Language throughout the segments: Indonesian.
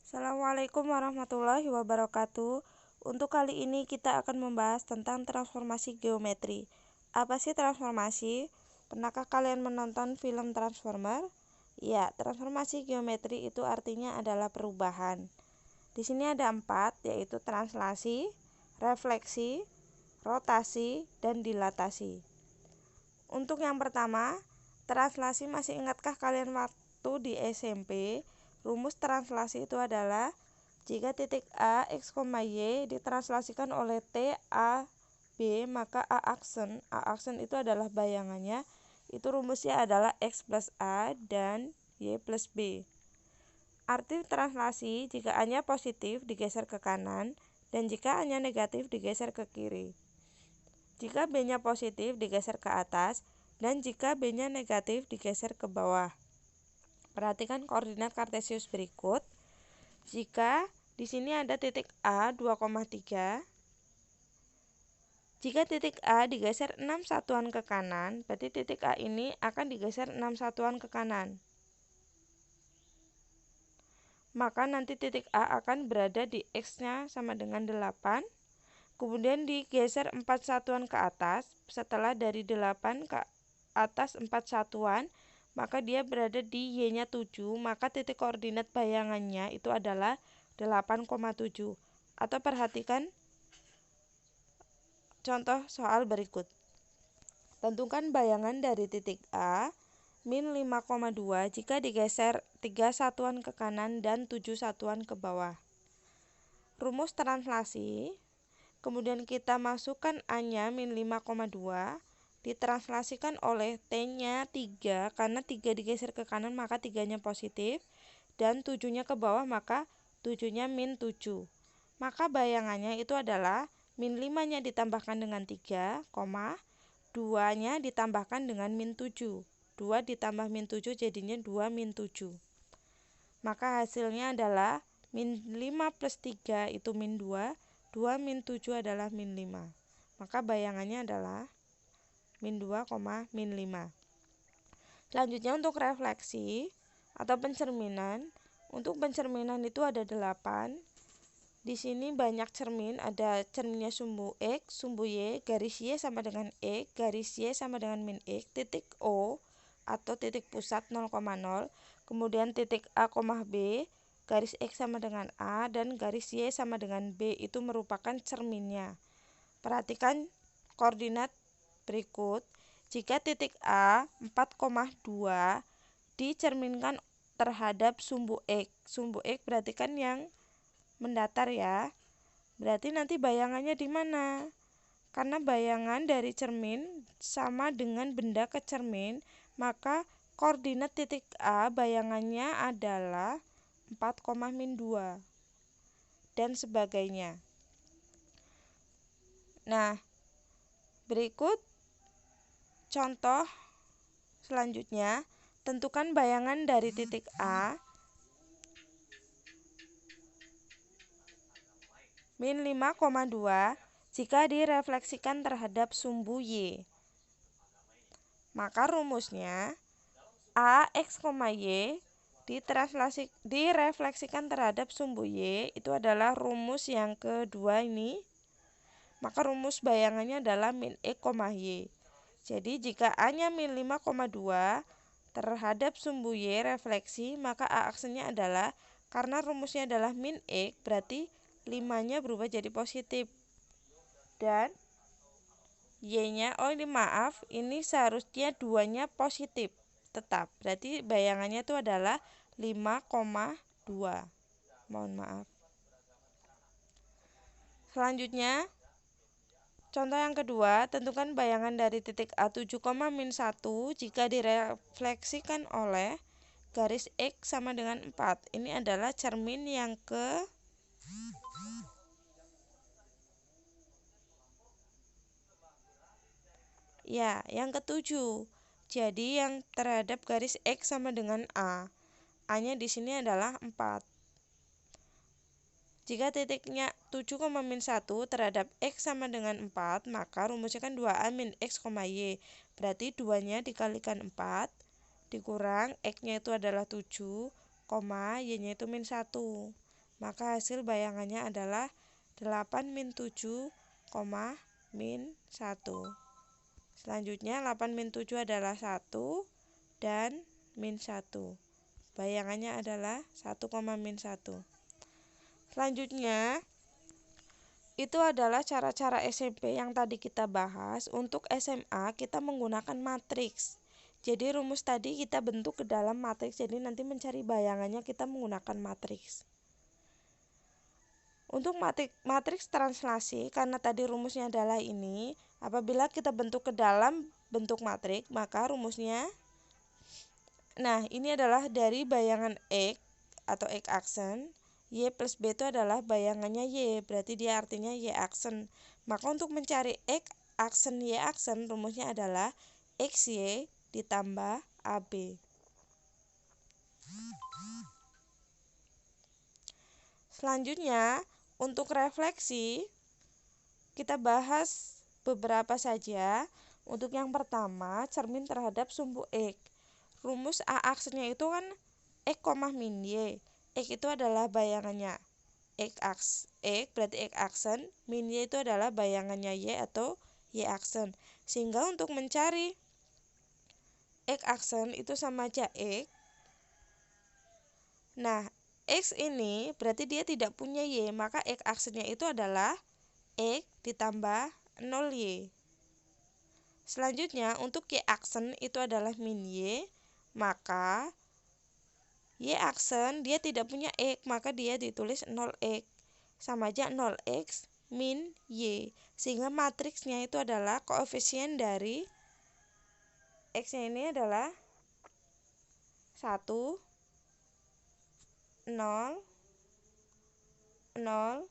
Assalamualaikum warahmatullahi wabarakatuh. Untuk kali ini kita akan membahas tentang transformasi geometri. Apa sih transformasi? Pernahkah kalian menonton film Transformer? Ya, transformasi geometri itu artinya adalah perubahan. Di sini ada 4, yaitu translasi, refleksi, rotasi, dan dilatasi. Untuk yang pertama, translasi, masih ingatkah kalian waktu di SMP? Rumus translasi itu adalah jika titik A, X, Y ditranslasikan oleh T, A, B, maka A aksen itu adalah bayangannya. Itu rumusnya adalah X plus A dan Y plus B. Arti translasi, jika A-nya positif digeser ke kanan dan jika A-nya negatif digeser ke kiri. Jika B-nya positif digeser ke atas dan jika B-nya negatif digeser ke bawah. Perhatikan koordinat kartesius berikut. Jika di sini ada titik A 2,3, jika titik A digeser 6 satuan ke kanan, berarti titik A ini akan digeser 6 satuan ke kanan. Maka nanti titik A akan berada di X-nya sama dengan 8. Kemudian digeser 4 satuan ke atas. Setelah dari 8 ke atas 4 satuan, maka dia berada di Y-nya 7. Maka titik koordinat bayangannya itu adalah 8,7. Atau perhatikan contoh soal berikut. Tentukan bayangan dari titik A min 5,2 jika digeser 3 satuan ke kanan dan 7 satuan ke bawah. Rumus translasi, kemudian kita masukkan A-nya min 5,2, ditranslasikan oleh T-nya 3, karena 3 digeser ke kanan maka 3-nya positif, dan 7-nya ke bawah maka 7-nya min 7. Maka bayangannya itu adalah min 5-nya ditambahkan dengan 3, 2-nya ditambahkan dengan min 7. 2 ditambah min 7 jadinya 2 min 7. Maka hasilnya adalah min 5 plus 3 itu min 2, 2 min 7 adalah min 5. Maka bayangannya adalah min 2, min 5. Selanjutnya untuk refleksi atau pencerminan. Untuk pencerminan itu ada 8. Di sini banyak cermin, ada cerminnya sumbu X, sumbu Y, garis Y sama dengan X, garis Y sama dengan min X, titik O atau titik pusat 0,0, kemudian titik A, B, garis X sama dengan A, dan garis Y sama dengan B itu merupakan cerminnya. Perhatikan koordinat berikut. Jika titik A 4,2 dicerminkan terhadap sumbu X. Sumbu X berarti kan yang mendatar ya. Berarti nanti bayangannya di mana? Karena bayangan dari cermin sama dengan benda ke cermin, maka koordinat titik A bayangannya adalah 4,-2 dan sebagainya. Nah, berikut contoh selanjutnya. Tentukan bayangan dari titik A min 5,2 jika direfleksikan terhadap sumbu Y. Maka rumusnya A, X, Y direfleksikan terhadap sumbu Y itu adalah rumus yang kedua ini. Maka rumus bayangannya adalah min X, Y. Jadi jika A-nya min 5,2 terhadap sumbu Y refleksi, maka A aksennya adalah, karena rumusnya adalah min X, berarti 5-nya berubah jadi positif. Dan Y-nya, ini seharusnya 2-nya positif tetap. Berarti bayangannya itu adalah 5,2. Mohon maaf. Selanjutnya, contoh yang kedua, tentukan bayangan dari titik A 7, min 1 jika direfleksikan oleh garis X sama dengan 4. Ini adalah cermin yang yang ketujuh. Jadi yang terhadap garis X sama dengan A. A-nya di sini adalah 4. Jika titiknya 7, min 1 terhadap X sama dengan 4, maka rumusnya kan 2A min X, Y. Berarti 2-nya dikalikan 4, dikurang X-nya itu adalah 7, Y-nya itu min 1. maka hasil bayangannya adalah 8 min 7, min 1. Selanjutnya 8 min 7 adalah 1 dan min 1. Bayangannya adalah 1, min 1. Selanjutnya itu adalah cara-cara SMP yang tadi kita bahas. Untuk SMA kita menggunakan matriks. Jadi rumus tadi kita bentuk ke dalam matriks. Jadi nanti mencari bayangannya kita menggunakan matriks. Untuk matriks translasi, karena tadi rumusnya adalah ini, apabila kita bentuk ke dalam bentuk matriks, maka rumusnya, nah ini adalah dari bayangan X atau X aksen, Y plus B itu adalah bayangannya Y, berarti dia artinya Y aksen. Maka untuk mencari X aksen Y aksen, rumusnya adalah XY ditambah AB. Selanjutnya, untuk refleksi, kita bahas beberapa saja. Untuk yang pertama, cermin terhadap sumbu X. Rumus A aksennya itu kan X, min Y. X itu adalah bayangannya X berarti X aksen, min Y itu adalah bayangannya Y atau Y aksen. Sehingga untuk mencari X aksen itu sama aja X. Nah, X ini berarti dia tidak punya Y, maka X aksennya itu adalah X ditambah 0Y. Selanjutnya untuk Y aksen itu adalah min Y, maka Y aksen dia tidak punya X, maka dia ditulis 0X. Sama aja 0X min Y. Sehingga matriksnya itu adalah koefisien dari X-nya ini adalah 1, 0, 0,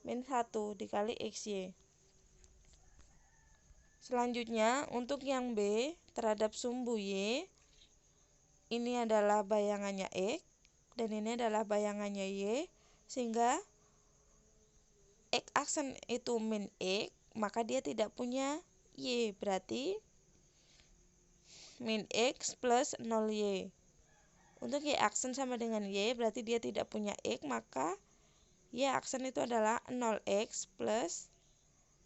min 1 dikali XY. Selanjutnya untuk yang B terhadap sumbu Y, ini adalah bayangannya X dan ini adalah bayangannya Y, sehingga X aksen itu min X, maka dia tidak punya Y, berarti min X plus 0Y. Untuk Y aksen sama dengan Y, berarti dia tidak punya X, maka Y aksen itu adalah 0X plus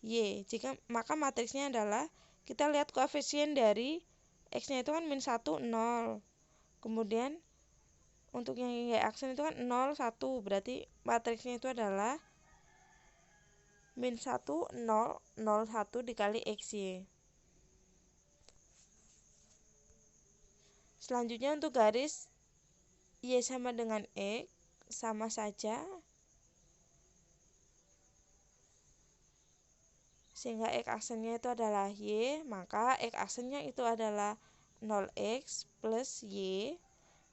Y. Maka matriksnya adalah, kita lihat koefisien dari X-nya itu kan min 1, 0. Kemudian untuk yang Y aksen itu kan 0, 1. Berarti matriksnya itu adalah min 1, 0, 0, 1 dikali XY. Selanjutnya untuk garis Y sama dengan X, sama saja. Sehingga X aksennya itu adalah Y, maka X aksennya itu adalah 0X plus Y.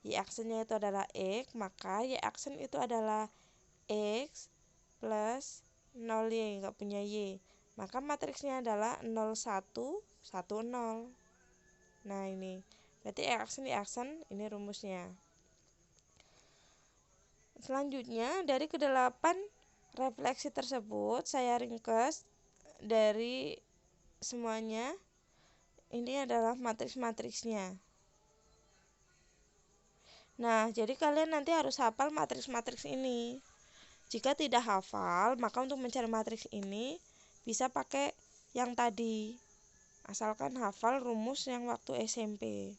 Y aksennya itu adalah X, maka Y aksen itu adalah X plus 0Y, nggak punya Y. Maka matriksnya adalah 0, 1, 1, 0. Nah ini, berarti X aksen, Y aksen, ini rumusnya. Selanjutnya, dari ke-8 refleksi tersebut, saya ringkas dari semuanya. Ini adalah matriks-matriksnya. Nah, jadi kalian nanti harus hafal matriks-matriks ini. Jika tidak hafal, maka untuk mencari matriks ini bisa pakai yang tadi. Asalkan hafal rumus yang waktu SMP.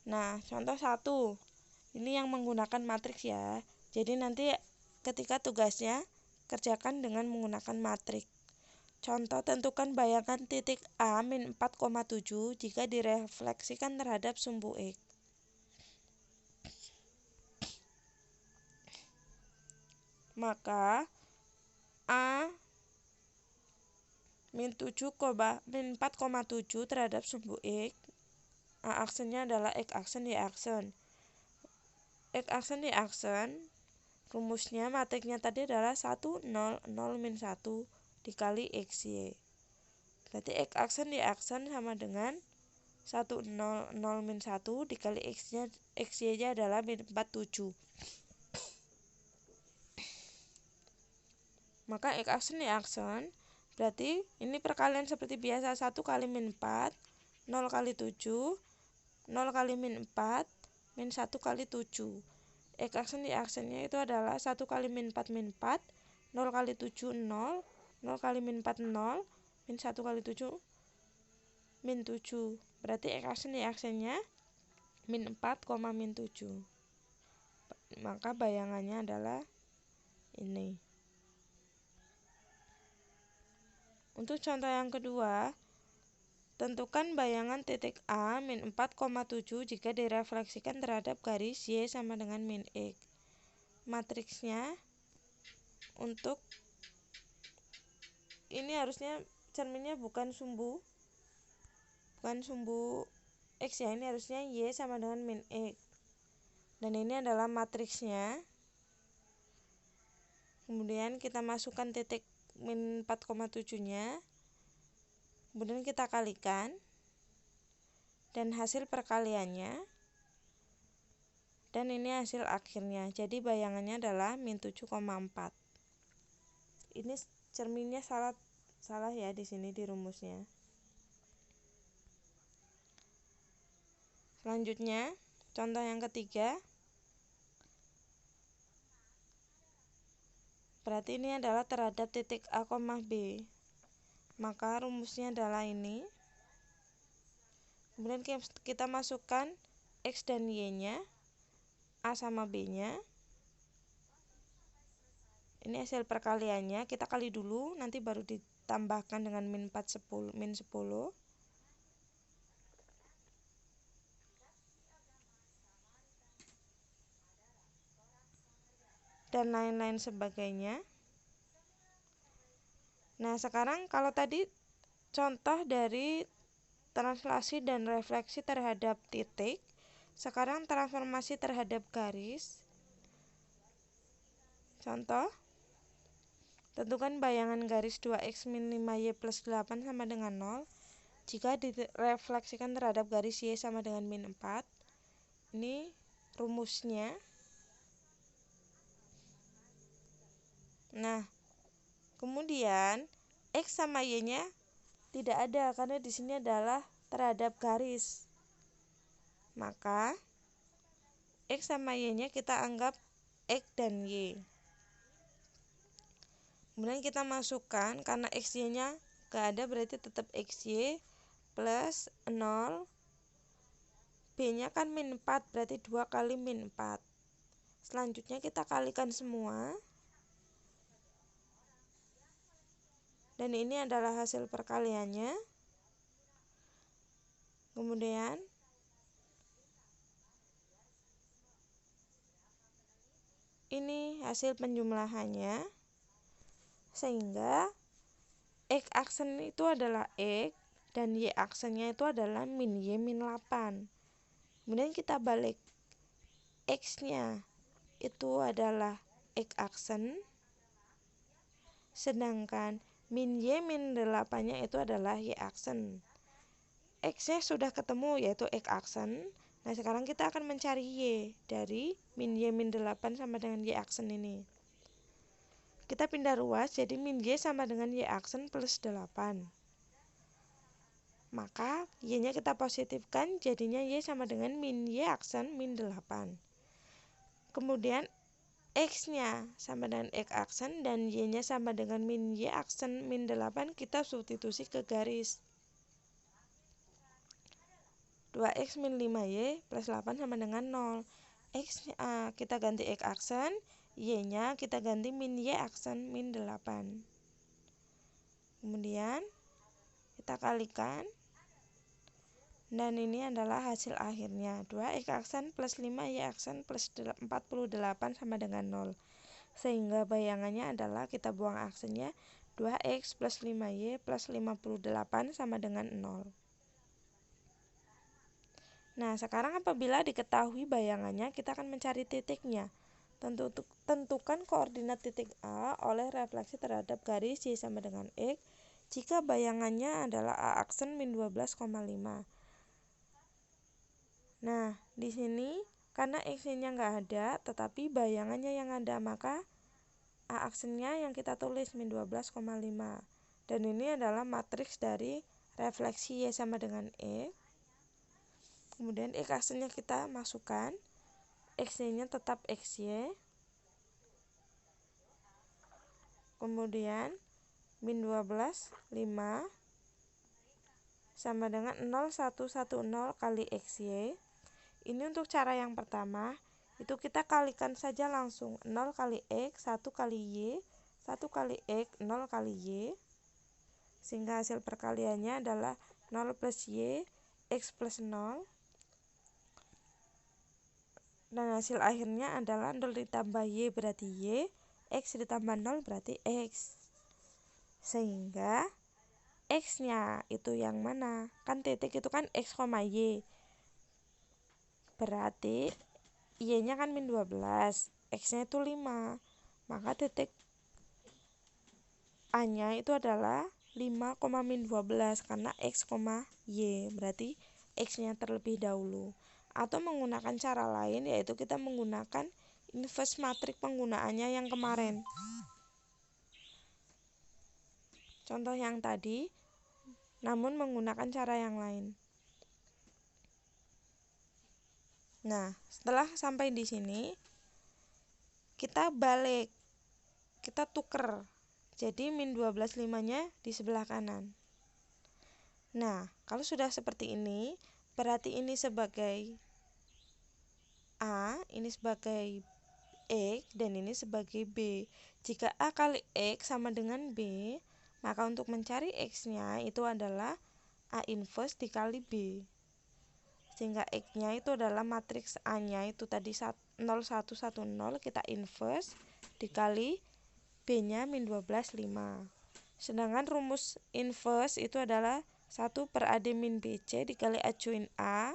Nah, contoh 1. Ini yang menggunakan matriks ya. Jadi nanti ketika tugasnya kerjakan dengan menggunakan matriks. Contoh, tentukan bayangan titik A min 4,7 jika direfleksikan terhadap sumbu X. Maka A min 4,7 terhadap sumbu X. A aksennya adalah X aksen, Y aksen. X aksen, Y aksen, rumusnya matriknya tadi adalah 1, 0, 0, min 1 dikali XY. Berarti X aksen, Y aksen sama dengan 1, 0, 0, min 1 dikali XY-nya adalah min 47. Maka X aksen, Y aksen, berarti ini perkalian seperti biasa, 1 kali min 4 0 kali 7, 0 kali min 4, min 1 kali 7. X aksen Y aksennya itu adalah 1 kali min 4 min 4, 0 kali 7 0, 0 kali min 4 0, min 1 kali 7 min 7. Berarti X aksen Y aksennya min 4, min 7. Maka bayangannya adalah ini. Untuk contoh yang kedua, tentukan bayangan titik A min 4,7 jika direfleksikan terhadap garis Y sama dengan min X. Matriksnya untuk ini harusnya cerminnya bukan sumbu X ya, ini harusnya Y sama dengan min X. Dan ini adalah matriksnya. Kemudian kita masukkan titik min 4,7 nya, kemudian kita kalikan, dan hasil perkaliannya, dan ini hasil akhirnya. Jadi bayangannya adalah min 7,4. Ini cerminnya salah ya di sini di rumusnya. Selanjutnya, contoh yang ketiga. Berarti ini adalah terhadap titik A, B. Maka rumusnya adalah ini. Kemudian kita masukkan X dan Y-nya, A sama B-nya. Ini hasil perkaliannya, kita kali dulu, nanti baru ditambahkan dengan min 10. Dan lain-lain sebagainya. Nah, sekarang kalau tadi contoh dari translasi dan refleksi terhadap titik, sekarang transformasi terhadap garis. Contoh, tentukan bayangan garis 2x min 5y plus 8 sama dengan 0 jika direfleksikan terhadap garis y sama dengan min 4. Ini rumusnya. Nah, kemudian X sama Y-nya tidak ada karena di sini adalah terhadap garis. Maka X sama Y-nya kita anggap X dan Y. Kemudian kita masukkan, karena X Y-nya gak ada berarti tetap XY plus 0. B-nya kan min 4 berarti 2 kali min 4. Selanjutnya kita kalikan semua. Dan ini adalah hasil perkaliannya. Kemudian ini hasil penjumlahannya. Sehingga X aksen itu adalah X dan Y aksennya itu adalah min Y min 8. Kemudian kita balik, X-nya itu adalah X aksen, sedangkan min Y min 8-nya itu adalah Y aksen. X-nya sudah ketemu yaitu X aksen. Nah, sekarang kita akan mencari Y dari min Y min 8 sama dengan Y aksen ini. Kita pindah ruas, jadi min Y sama dengan Y aksen plus 8. Maka Y-nya kita positifkan, jadinya Y sama dengan min Y aksen min 8. Kemudian X-nya sama dengan X aksen dan Y-nya sama dengan min Y aksen min 8, kita substitusi ke garis. 2X min 5Y plus 8 sama dengan 0. X-nya kita ganti X aksen, Y-nya kita ganti min Y aksen min 8. Kemudian kita kalikan. Dan ini adalah hasil akhirnya. 2X aksen plus 5Y aksen plus 48 sama dengan 0. Sehingga bayangannya adalah kita buang aksennya, 2X plus 5Y plus 58 sama dengan 0. Nah, sekarang apabila diketahui bayangannya, kita akan mencari titiknya. Tentukan koordinat titik A oleh refleksi terhadap garis Y sama dengan X jika bayangannya adalah A aksen min 12,5. Nah, di sini karena X-nya nggak ada, tetapi bayangannya yang ada, maka A aksennya yang kita tulis min 12,5. Dan ini adalah matriks dari refleksi Y sama dengan X. Kemudian X hasilnya kita masukkan, XY nya tetap XY. Kemudian min 12, 5 sama dengan 0,110 kali XY. Ini untuk cara yang pertama, itu kita kalikan saja langsung 0 kali X, 1 kali Y, 1 kali X, 0 kali Y. Sehingga hasil perkaliannya adalah 0 plus Y, X plus 0. Dan hasil akhirnya adalah 0 ditambah Y berarti Y, X ditambah 0 berarti X. Sehingga X-nya itu yang mana? Kan titik itu kan X, Y. Berarti Y-nya kan min 12, X-nya itu 5. Maka titik A-nya itu adalah 5, min 12 karena X, Y. Berarti X-nya terlebih dahulu. Atau menggunakan cara lain, yaitu kita menggunakan inverse matriks penggunaannya yang kemarin. Contoh yang tadi, namun menggunakan cara yang lain. Nah, setelah sampai di sini, kita balik, kita tuker. Jadi min 12 5-nya di sebelah kanan. Nah, kalau sudah seperti ini, berarti ini sebagai A, ini sebagai X, dan ini sebagai B. Jika A kali X sama dengan B, maka untuk mencari X-nya itu adalah A inverse dikali B. Sehingga X-nya itu adalah matriks A-nya itu tadi 0,110, kita inverse dikali B-nya min 12, 5. Sedangkan rumus inverse itu adalah 1 per AD min BC dikali A join A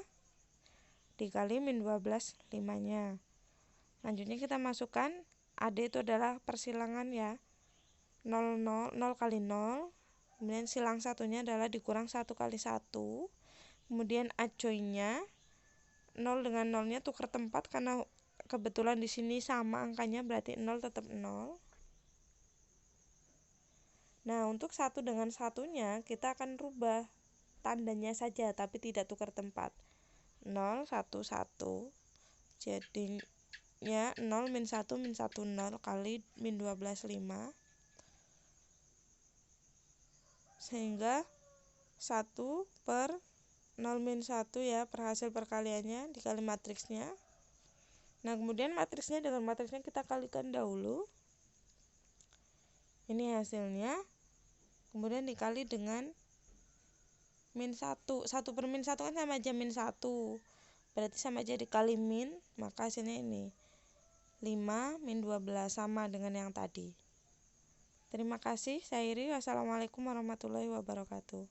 dikali min 12, 5-nya. Lanjutnya kita masukkan AD itu adalah persilangan ya, 0 kali 0. Kemudian silang satunya adalah dikurang 1 kali 1. Kemudian A join-nya 0 dengan 0-nya tukar tempat karena kebetulan di sini sama angkanya, berarti 0 tetap 0. Nah, untuk 1 dengan 1-nya kita akan rubah tandanya saja tapi tidak tukar tempat. 0, 1, 1. Jadinya 0 min 1 min 1 0 kali min 12 5. Sehingga 1 per 0 min 1 ya per hasil perkaliannya dikali matriksnya. Nah, kemudian matriksnya dengan matriksnya kita kalikan dahulu. Ini hasilnya. Kemudian dikali dengan min 1. 1 per min 1 kan sama aja min 1. Berarti sama aja dikali min, maka hasilnya ini 5 min 12 sama dengan yang tadi. Terima kasih, saya Iri. Wassalamualaikum warahmatullahi wabarakatuh.